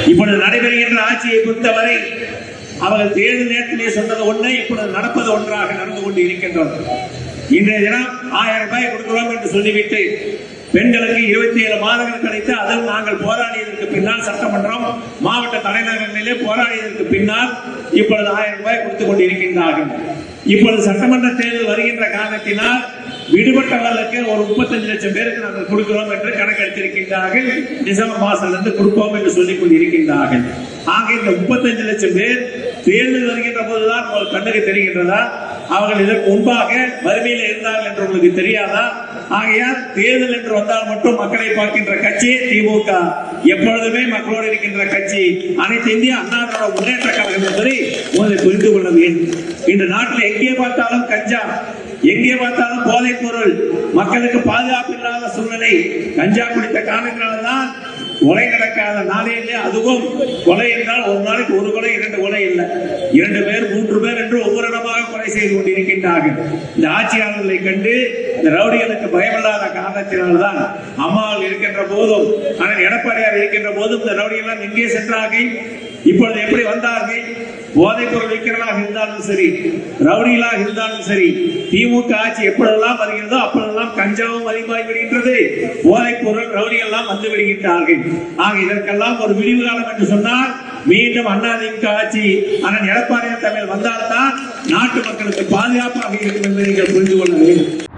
இப்பொழுது நடைபெறுகின்ற ஆட்சியை பொறுத்தவரை அவர்கள் தேர்தல் நேரத்திலே சொன்னது ஒன்றை இப்பொழுது நடப்பது ஒன்றாக நடந்து கொண்டு இருக்கின்றது. இன்றைய தினம் 1000 ரூபாய் கொடுக்கிறோம் என்று சொல்லிவிட்டு பெண்களுக்கு 27 மாதங்கள் கிடைத்து அதுவும் நாங்கள் போராடியதற்கு பின்னால் சட்டமன்றம் மாவட்ட தலைநகரங்களிலே போராடியதற்கு பின்னால் இப்பொழுது 1000 ரூபாய் கொடுத்துக் கொண்டிருக்கின்றார்கள். இப்பொழுது சட்டமன்ற தேர்தல் வருகின்ற காரணத்தினால் விடுபட்டவர்களுக்கு ஒரு 35 லட்சம் பேருக்கு நாங்கள் கொடுக்கிறோம் என்று கணக்கெடுத்திருக்கின்றார்கள். டிசம்பர் மாதத்திலிருந்து கொடுப்போம் என்று சொல்லிக் கொண்டிருக்கின்றார்கள். ஆக இந்த 35 லட்சம் பேர் தேர்தல் வருகின்ற போதுதான் உங்களுக்கு கண்ணுக்கு தெரிகின்றதா? அவர்கள் இதற்கு முன்பாக வறுமையில் இருந்தார்கள் என்று உங்களுக்கு தெரியாதா? ஆகையால் தேர்தல் என்று வந்தால் மட்டும் மக்களை பார்க்கின்ற கட்சி திமுக. எப்பொழுதுமே மக்களோடு இருக்கின்ற கட்சி அனைத்து இந்திய அண்ணா திராவிட முன்னேற்ற கழகம் என்பதை முதலில் புரிந்து கொள்ள வேண்டும். இந்த நாட்டில் எங்கே பார்த்தாலும் கஞ்சா, எங்கே பார்த்தாலும் போதைப் பொருள், மக்களுக்கு பாதுகாப்பு இல்லாத சூழ்நிலை. கஞ்சா குடித்த காரணத்தினால்தான் கொலை நடக்காத நாளே இல்லை. அதுவும் கொலை என்றால் ஒரு நாளைக்கு ஒரு கொலை 2 கொலை இல்லை, 2 பேர் 3 பேர் என்று ஒவ்வொரு இடமாக கொலை செய்து கொண்டிருக்கின்றார்கள். இந்த ஆட்சியாளர்களை கண்டு இந்த ரவுடிகளுக்கு பயமில்லாத காரணத்தினால்தான் அம்மாள் இருக்கின்ற போதும் ஆனால் எடப்பாடியார் இருக்கின்ற போதும் இந்த ரவுடிகள் எங்கே சென்றார்கள்? இப்பொழுது எப்படி வந்தார்கள்? போதைப் பொருள் விற்கிறவர்களாக இருந்தாலும் சரி, ரவுடிகளாக இருந்தாலும் சரி, திமுக ஆட்சி எப்பொழுதெல்லாம் வருகிறதோ அப்பொழுதெல்லாம் கஞ்சாவும் அதிகமாகி விடுகின்றது, போதைப் பொருள் ரவுடிகள் எல்லாம் வந்து விடுகின்றார்கள். ஆக இதற்கெல்லாம் ஒரு விடிவு காலம் என்று சொன்னால் மீண்டும் அதிமுக ஆட்சி அண்ணன் எடப்பாடியார் தலைமையில் வந்தால்தான் நாட்டு மக்களுக்கு பாதுகாப்பாக இருக்கும் என்பதை நீங்கள் புரிந்து கொள்ள வேண்டும்.